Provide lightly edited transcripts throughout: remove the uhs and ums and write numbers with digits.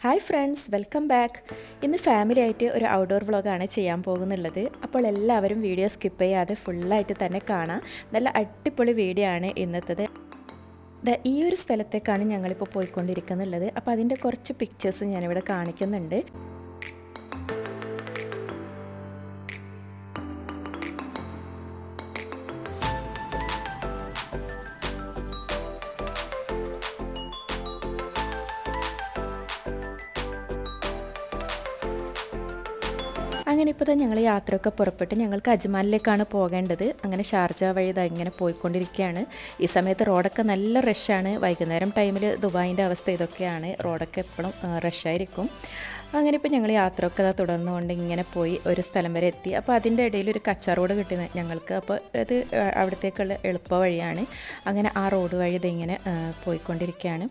Hi friends, welcome back. ഇന്ന് family ആയിട്ട് ഒരു ഔട്ട്ഡോർ വ്ളോഗാണ് ചെയ്യാൻ പോകുന്നുള്ളത്. അപ്പോൾ എല്ലാവരും വീഡിയോ സ്കിപ്പ് ചെയ്യാതെ ഫുള്ളായിട്ട് തന്നെ കാണാം. നല്ല അടിപൊളി വീഡിയോ ആണ് ഇന്നത്തേത്. ഈ ഒരു സ്ഥലത്തേക്കാണ് ഞങ്ങളിപ്പോൾ പോയിക്കൊണ്ടിരിക്കുന്നുള്ളത്. അപ്പോൾ അതിൻ്റെ കുറച്ച് പിക്ചേഴ്സ് ഞാനിവിടെ കാണിക്കുന്നുണ്ട്. അങ്ങനെ ഇപ്പോൾ തന്നെ ഞങ്ങൾ യാത്രയൊക്കെ പുറപ്പെട്ട് ഞങ്ങൾക്ക് അജ്മാനിലേക്കാണ് പോകേണ്ടത്. അങ്ങനെ ഷാർജ വഴി ഇങ്ങനെ പോയിക്കൊണ്ടിരിക്കുകയാണ്. ഈ സമയത്ത് റോഡൊക്കെ നല്ല റഷാണ്. വൈകുന്നേരം ടൈമിൽ ദുബായിൻ്റെ അവസ്ഥ ഇതൊക്കെയാണ്. റോഡൊക്കെ എപ്പോഴും റഷായിരിക്കും. അങ്ങനെ ഇപ്പോൾ ഞങ്ങൾ യാത്രയൊക്കെ തുടർന്നുകൊണ്ട് ഇങ്ങനെ പോയി ഒരു സ്ഥലം വരെ എത്തി. അപ്പോൾ അതിൻ്റെ ഇടയിൽ ഒരു കച്ച റോഡ് കിട്ടി ഞങ്ങൾക്ക്. അപ്പോൾ അത് അവിടത്തേക്കുള്ള എളുപ്പ വഴിയാണ്. അങ്ങനെ ആ റോഡ് വഴി ഇതിങ്ങനെ പോയിക്കൊണ്ടിരിക്കുകയാണ്.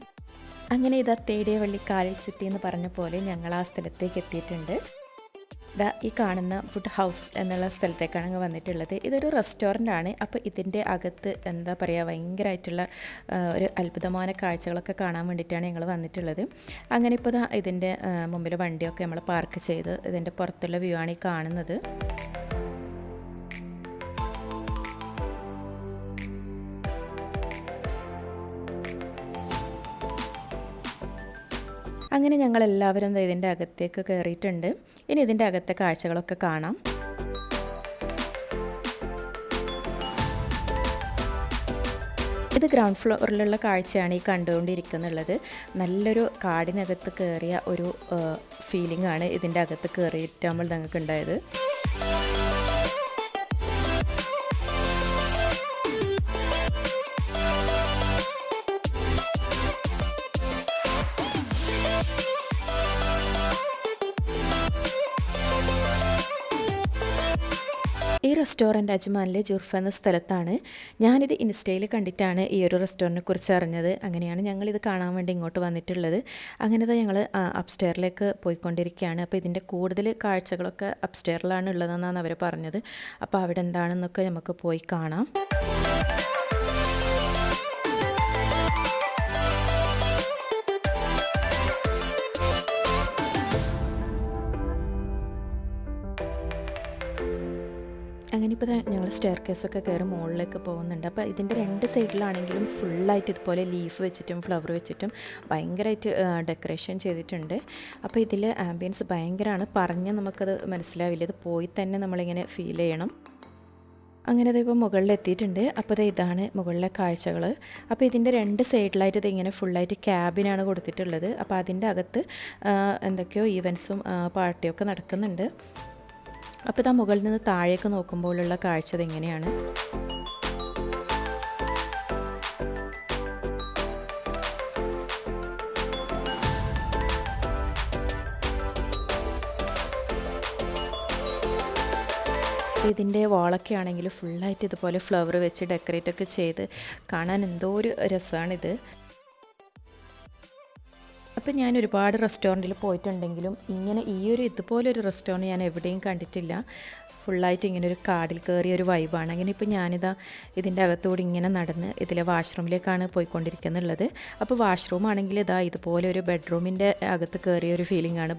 അങ്ങനെ ഇതാ തേടിയ വള്ളി കാലിൽ ചുറ്റി എന്ന് പറഞ്ഞ പോലെ ഞങ്ങൾ ആ സ്ഥലത്തേക്ക് എത്തിയിട്ടുണ്ട്. ഈ കാണുന്ന ഫുഡ് ഹൗസ് എന്നുള്ള സ്ഥലത്തേക്കാണ് ഞങ്ങൾ വന്നിട്ടുള്ളത്. ഇതൊരു റെസ്റ്റോറൻ്റ് ആണ്. അപ്പോൾ ഇതിൻ്റെ അകത്ത് എന്താ പറയുക, ഭയങ്കരമായിട്ടുള്ള ഒരു അത്ഭുതമായ കാഴ്ചകളൊക്കെ കാണാൻ വേണ്ടിയിട്ടാണ് ഞങ്ങൾ വന്നിട്ടുള്ളത്. അങ്ങനെ ഇപ്പോൾ ഇതിൻ്റെ മുമ്പിൽ വണ്ടിയൊക്കെ നമ്മൾ പാർക്ക് ചെയ്ത് ഇതിൻ്റെ പുറത്തുള്ള വ്യൂ ആണ് ഈ കാണുന്നത്. അങ്ങനെ ഞങ്ങളെല്ലാവരും ഇതിൻ്റെ അകത്തേക്ക് കയറിയിട്ടുണ്ട്. ഇനി ഇതിൻ്റെ അകത്തെ കാഴ്ചകളൊക്കെ കാണാം. ഇത് ഗ്രൗണ്ട് ഫ്ലോറിലുള്ള കാഴ്ചയാണ് ഈ കണ്ടുകൊണ്ടിരിക്കുന്നുള്ളത്. നല്ലൊരു കാടിനകത്ത് കയറിയ ഒരു ഫീലിംഗ് ആണ് ഇതിൻ്റെ അകത്ത് കയറിയിട്ടാകുമ്പോൾ ഞങ്ങൾക്ക് ഉണ്ടായത്. ഈ റെസ്റ്റോറൻറ്റ് അജ്മാനിലെ ജുർഫ എന്ന സ്ഥലത്താണ്. ഞാനിത് ഇൻസ്റ്റയിൽ കണ്ടിട്ടാണ് ഈ ഒരു റെസ്റ്റോറൻറ്റിനെ കുറിച്ച് അറിഞ്ഞത്. അങ്ങനെയാണ് ഞങ്ങളിത് കാണാൻ വേണ്ടി ഇങ്ങോട്ട് വന്നിട്ടുള്ളത്. അങ്ങനെ ഞങ്ങൾ അപ്സ്റ്റെയറിലേക്ക് പോയിക്കൊണ്ടിരിക്കുകയാണ്. അപ്പോൾ ഇതിൻ്റെ കൂടുതൽ കാഴ്ചകളൊക്കെ അപ്സ്റ്റെയറിലാണ് ഉള്ളതെന്നാണ് അവർ പറഞ്ഞത്. അപ്പോൾ അവിടെ എന്താണെന്നൊക്കെ നമുക്ക് പോയി കാണാം. അങ്ങനെ ഇപ്പോൾ ഞങ്ങൾ സ്റ്റെയർ കേസൊക്കെ കയറി മുകളിലേക്ക് പോകുന്നുണ്ട്. അപ്പോൾ ഇതിൻ്റെ രണ്ട് സൈഡിലാണെങ്കിലും ഫുള്ളായിട്ട് ഇതുപോലെ ലീഫ് വെച്ചിട്ടും ഫ്ലവർ വെച്ചിട്ടും ഭയങ്കരമായിട്ട് ഡെക്കറേഷൻ ചെയ്തിട്ടുണ്ട്. അപ്പോൾ ഇതിൽ ആംബിയൻസ് ഭയങ്കരമാണ്. പറഞ്ഞാൽ നമുക്കത് മനസ്സിലാവില്ല. ഇത് പോയി തന്നെ നമ്മളിങ്ങനെ ഫീൽ ചെയ്യണം. അങ്ങനെ ഇതിപ്പോൾ മുകളിലെത്തിയിട്ടുണ്ട്. അപ്പോൾ ഇതാണ് മുകളിലെ കാഴ്ചകൾ. അപ്പോൾ ഇതിൻ്റെ രണ്ട് സൈഡിലായിട്ട് ഇതിങ്ങനെ ഫുള്ളായിട്ട് ക്യാബിനാണ് കൊടുത്തിട്ടുള്ളത്. അപ്പോൾ അതിൻ്റെ അകത്ത് എന്തൊക്കെയോ ഈവൻസും പാർട്ടിയൊക്കെ നടക്കുന്നുണ്ട്. അപ്പോൾ ഇതാ മുകളിൽ നിന്ന് താഴേക്ക് നോക്കുമ്പോഴുള്ള കാഴ്ച ഇതെങ്ങനെയാണ്. ഇതിൻ്റെ വാളൊക്കെ ആണെങ്കിൽ ഫുള്ളായിട്ട് ഇതുപോലെ ഫ്ലവർ വെച്ച് ഡെക്കറേറ്റ് ഒക്കെ ചെയ്ത് കാണാൻ എന്തോ ഒരു രസമാണിത്. അപ്പം ഞാൻ ഒരുപാട് റെസ്റ്റോറൻറ്റിൽ പോയിട്ടുണ്ടെങ്കിലും ഇങ്ങനെ ഇതുപോലൊരു റെസ്റ്റോറൻറ്റ് ഞാൻ എവിടെയും കണ്ടിട്ടില്ല. ഫുള്ളായിട്ട് ഇങ്ങനെ ഒരു കാടിൽ കയറിയ ഒരു വൈബാണ്. അങ്ങനെ ഇപ്പോൾ ഞാനിതാ ഇതിൻ്റെ അകത്തുകൂടി ഇങ്ങനെ നടന്ന് ഇതിലെ വാഷ്റൂമിലേക്കാണ് പോയിക്കൊണ്ടിരിക്കുന്നുള്ളത്. അപ്പോൾ വാഷ്റൂം ആണെങ്കിൽ ഇതുപോലെ ഒരു ബെഡ്റൂമിൻ്റെ അകത്ത് കയറിയ ഒരു ഫീലിംഗ് ആണ്.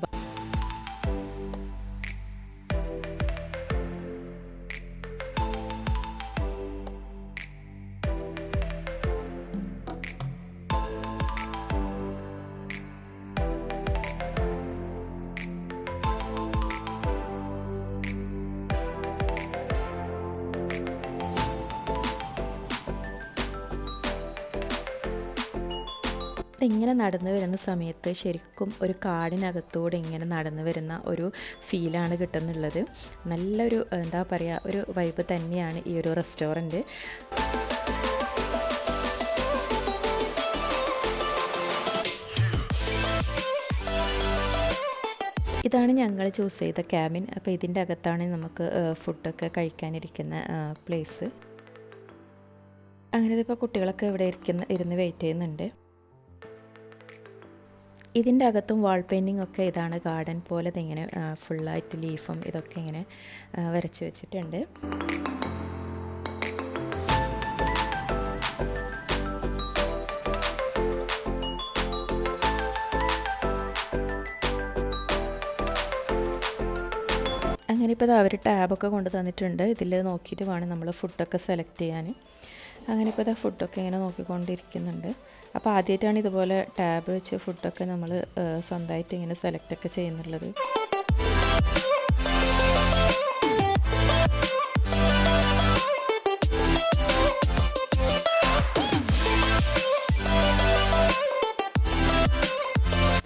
ഇങ്ങനെ നടന്നു വരുന്ന സമയത്ത് ശരിക്കും ഒരു കാടിനകത്തൂടെ ഇങ്ങനെ നടന്നു വരുന്ന ഒരു ഫീലാണ് കിട്ടുന്നുള്ളത്. നല്ലൊരു എന്താ പറയുക, ഒരു വൈബ് തന്നെയാണ് ഈ ഒരു റെസ്റ്റോറൻറ്റ്. ഇതാണ് ഞങ്ങൾ ചൂസ് ചെയ്ത ക്യാബിൻ. അപ്പോൾ ഇതിൻ്റെ അകത്താണ് നമുക്ക് ഫുഡൊക്കെ കഴിക്കാനിരിക്കുന്ന പ്ലേസ്. അങ്ങനെ ഇപ്പോൾ കുട്ടികളൊക്കെ ഇവിടെ ഇരുന്ന് വെയിറ്റ് ചെയ്യുന്നുണ്ട്. ഇതിൻ്റെ അകത്തും വാൾ പെയിൻറ്റിംഗ് ഒക്കെ ഇതാണ് ഗാർഡൻ പോലെ ഇതിങ്ങനെ ഫുള്ളായിട്ട് ലീഫും ഇതൊക്കെ ഇങ്ങനെ വരച്ച് വെച്ചിട്ടുണ്ട്. അങ്ങനെ ഇപ്പോൾ അവർ ടാബൊക്കെ കൊണ്ട് തന്നിട്ടുണ്ട്. ഇതിൽ നോക്കിയിട്ട് വേണം നമ്മൾ ഫുഡൊക്കെ സെലക്ട് ചെയ്യാൻ. അങ്ങനെ ഇപ്പോൾ ഫുഡൊക്കെ ഇങ്ങനെ നോക്കിക്കൊണ്ടിരിക്കുന്നുണ്ട്. അപ്പോൾ ആദ്യമായിട്ടാണ് ഇതുപോലെ ടാബ് വെച്ച് ഫുഡൊക്കെ നമ്മൾ സ്വന്തമായിട്ട് ഇങ്ങനെ സെലക്റ്റൊക്കെ ചെയ്യുന്നുള്ളത്.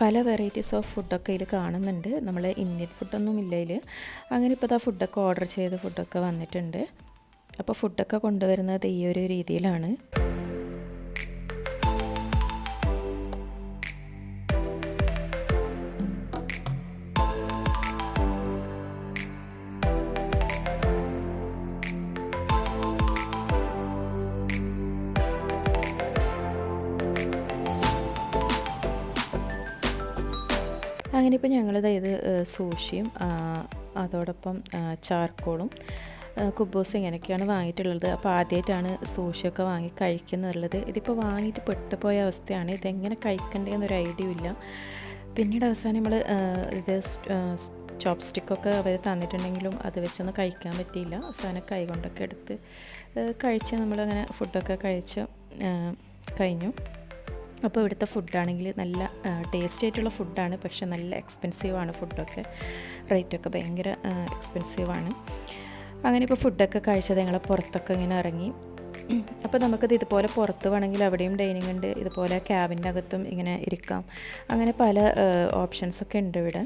പല വെറൈറ്റീസ് ഓഫ് ഫുഡൊക്കെ ഇതിൽ കാണുന്നുണ്ട്. നമ്മൾ ഇന്ത്യൻ ഫുഡൊന്നും ഇല്ല ഇതിൽ. അങ്ങനെ ഇപ്പോൾ ഫുഡൊക്കെ ഓർഡർ ചെയ്ത് ഫുഡൊക്കെ വന്നിട്ടുണ്ട്. അപ്പോൾ ഫുഡൊക്കെ കൊണ്ടുവരുന്നത് ഈ ഒരു രീതിയിലാണ്. അങ്ങനെ ഇപ്പോൾ ഞങ്ങളിത് സൂഷിയും അതോടൊപ്പം ചാർക്കോളും കുബൂസ് ഇങ്ങനെയൊക്കെയാണ് വാങ്ങിയിട്ടുള്ളത്. അപ്പോൾ ആദ്യമായിട്ടാണ് സൂഷിയൊക്കെ വാങ്ങി കഴിക്കുന്നുള്ളത്. ഇതിപ്പോൾ വാങ്ങിയിട്ട് പെട്ടുപോയ അവസ്ഥയാണ്. ഇതെങ്ങനെ കഴിക്കേണ്ടതെന്നൊരു ഐഡിയ ഇല്ല. പിന്നീട് അവസാനം നമ്മൾ ഇത് ചോപ്പ് സ്റ്റിക്കൊക്കെ അവർ തന്നിട്ടുണ്ടെങ്കിലും അത് വെച്ചൊന്നും കഴിക്കാൻ പറ്റിയില്ല. അവസാനം കൈ കൊണ്ടൊക്കെ എടുത്ത് കഴിച്ച് നമ്മളങ്ങനെ ഫുഡൊക്കെ കഴിച്ച് കഴിഞ്ഞു. അപ്പോൾ ഇവിടുത്തെ ഫുഡാണെങ്കിൽ നല്ല ടേസ്റ്റി ആയിട്ടുള്ള ഫുഡാണ്. പക്ഷെ നല്ല എക്സ്പെൻസീവാണ് ഫുഡൊക്കെ. റേറ്റൊക്കെ ഭയങ്കര എക്സ്പെൻസീവാണ്. അങ്ങനെ ഇപ്പോൾ ഫുഡൊക്കെ കഴിച്ചത് ഞങ്ങൾ പുറത്തൊക്കെ ഇങ്ങനെ ഇറങ്ങി. അപ്പോൾ നമുക്കത് ഇതുപോലെ പുറത്ത് വേണമെങ്കിൽ അവിടെയും ഡൈനിങ് ഉണ്ട്. ഇതുപോലെ ക്യാബിൻ്റെ അകത്തും ഇങ്ങനെ ഇരിക്കാം. അങ്ങനെ പല ഓപ്ഷൻസൊക്കെ ഉണ്ട് ഇവിടെ.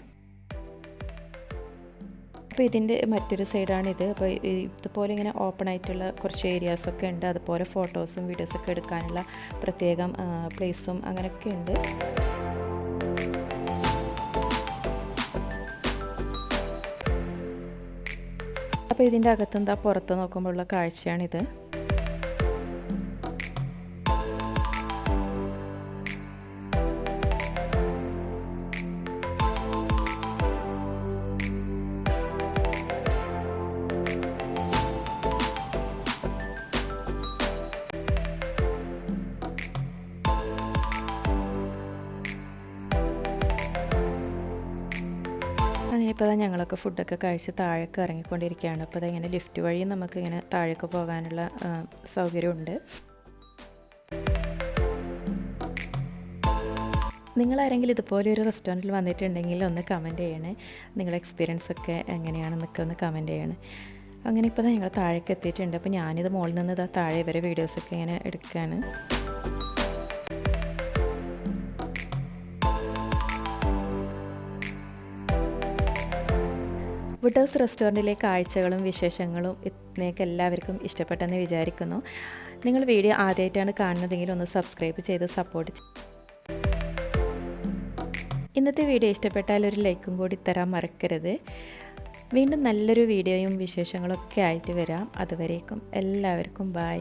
അപ്പോൾ ഇതിൻ്റെ മറ്റൊരു സൈഡാണിത്. അപ്പോൾ ഇതുപോലെ ഇങ്ങനെ ഓപ്പൺ ആയിട്ടുള്ള കുറച്ച് ഏരിയാസൊക്കെ ഉണ്ട്. അതുപോലെ ഫോട്ടോസും വീഡിയോസൊക്കെ എടുക്കാനുള്ള പ്രത്യേകം പ്ലേസും അങ്ങനെയൊക്കെ ഉണ്ട്. അപ്പോൾ ഇതിൻ്റെ അകത്തെന്താ പുറത്ത് നോക്കുമ്പോഴുള്ള കാഴ്ചയാണിത്. അങ്ങനെ ഇപ്പോൾ ഞങ്ങളൊക്കെ ഫുഡൊക്കെ കഴിച്ച് താഴേക്ക് ഇറങ്ങിക്കൊണ്ടിരിക്കുകയാണ്. അപ്പോൾ അതിങ്ങനെ ലിഫ്റ്റ് വഴി നമുക്കിങ്ങനെ താഴേക്ക് പോകാനുള്ള സൗകര്യമുണ്ട്. നിങ്ങളാരെങ്കിലും ഇതുപോലെ ഒരു റെസ്റ്റോറൻറ്റിൽ വന്നിട്ടുണ്ടെങ്കിൽ ഒന്ന് കമൻറ്റ് ചെയ്യണേ. നിങ്ങളുടെ എക്സ്പീരിയൻസ് ഒക്കെ എങ്ങനെയാണെന്നൊക്കെ ഒന്ന് കമൻറ്റ് ചെയ്യണേ. അങ്ങനെ ഇപ്പോൾ ഞങ്ങൾ താഴേക്ക് എത്തിയിട്ടുണ്ട്. അപ്പോൾ ഞാനിത് മുകളിൽ നിന്ന് താഴെ വരെ വീഡിയോസൊക്കെ ഇങ്ങനെ എടുക്കുകയാണ്. വുഡ് ഹൗസ് റെസ്റ്റോറൻറ്റിലെ കാഴ്ചകളും വിശേഷങ്ങളും നിങ്ങൾക്ക് എല്ലാവർക്കും ഇഷ്ടപ്പെട്ടെന്ന് വിചാരിക്കുന്നു. നിങ്ങൾ വീഡിയോ ആദ്യമായിട്ടാണ് കാണുന്നതെങ്കിൽ ഒന്ന് സബ്സ്ക്രൈബ് ചെയ്ത് സപ്പോർട്ട് ഇന്നത്തെ വീഡിയോ ഇഷ്ടപ്പെട്ടാൽ ഒരു ലൈക്കും കൂടി തരാൻ മറക്കരുത്. വീണ്ടും നല്ലൊരു വീഡിയോയും വിശേഷങ്ങളൊക്കെ ആയിട്ട് വരാം. അതുവരേക്കും എല്ലാവർക്കും ബൈ.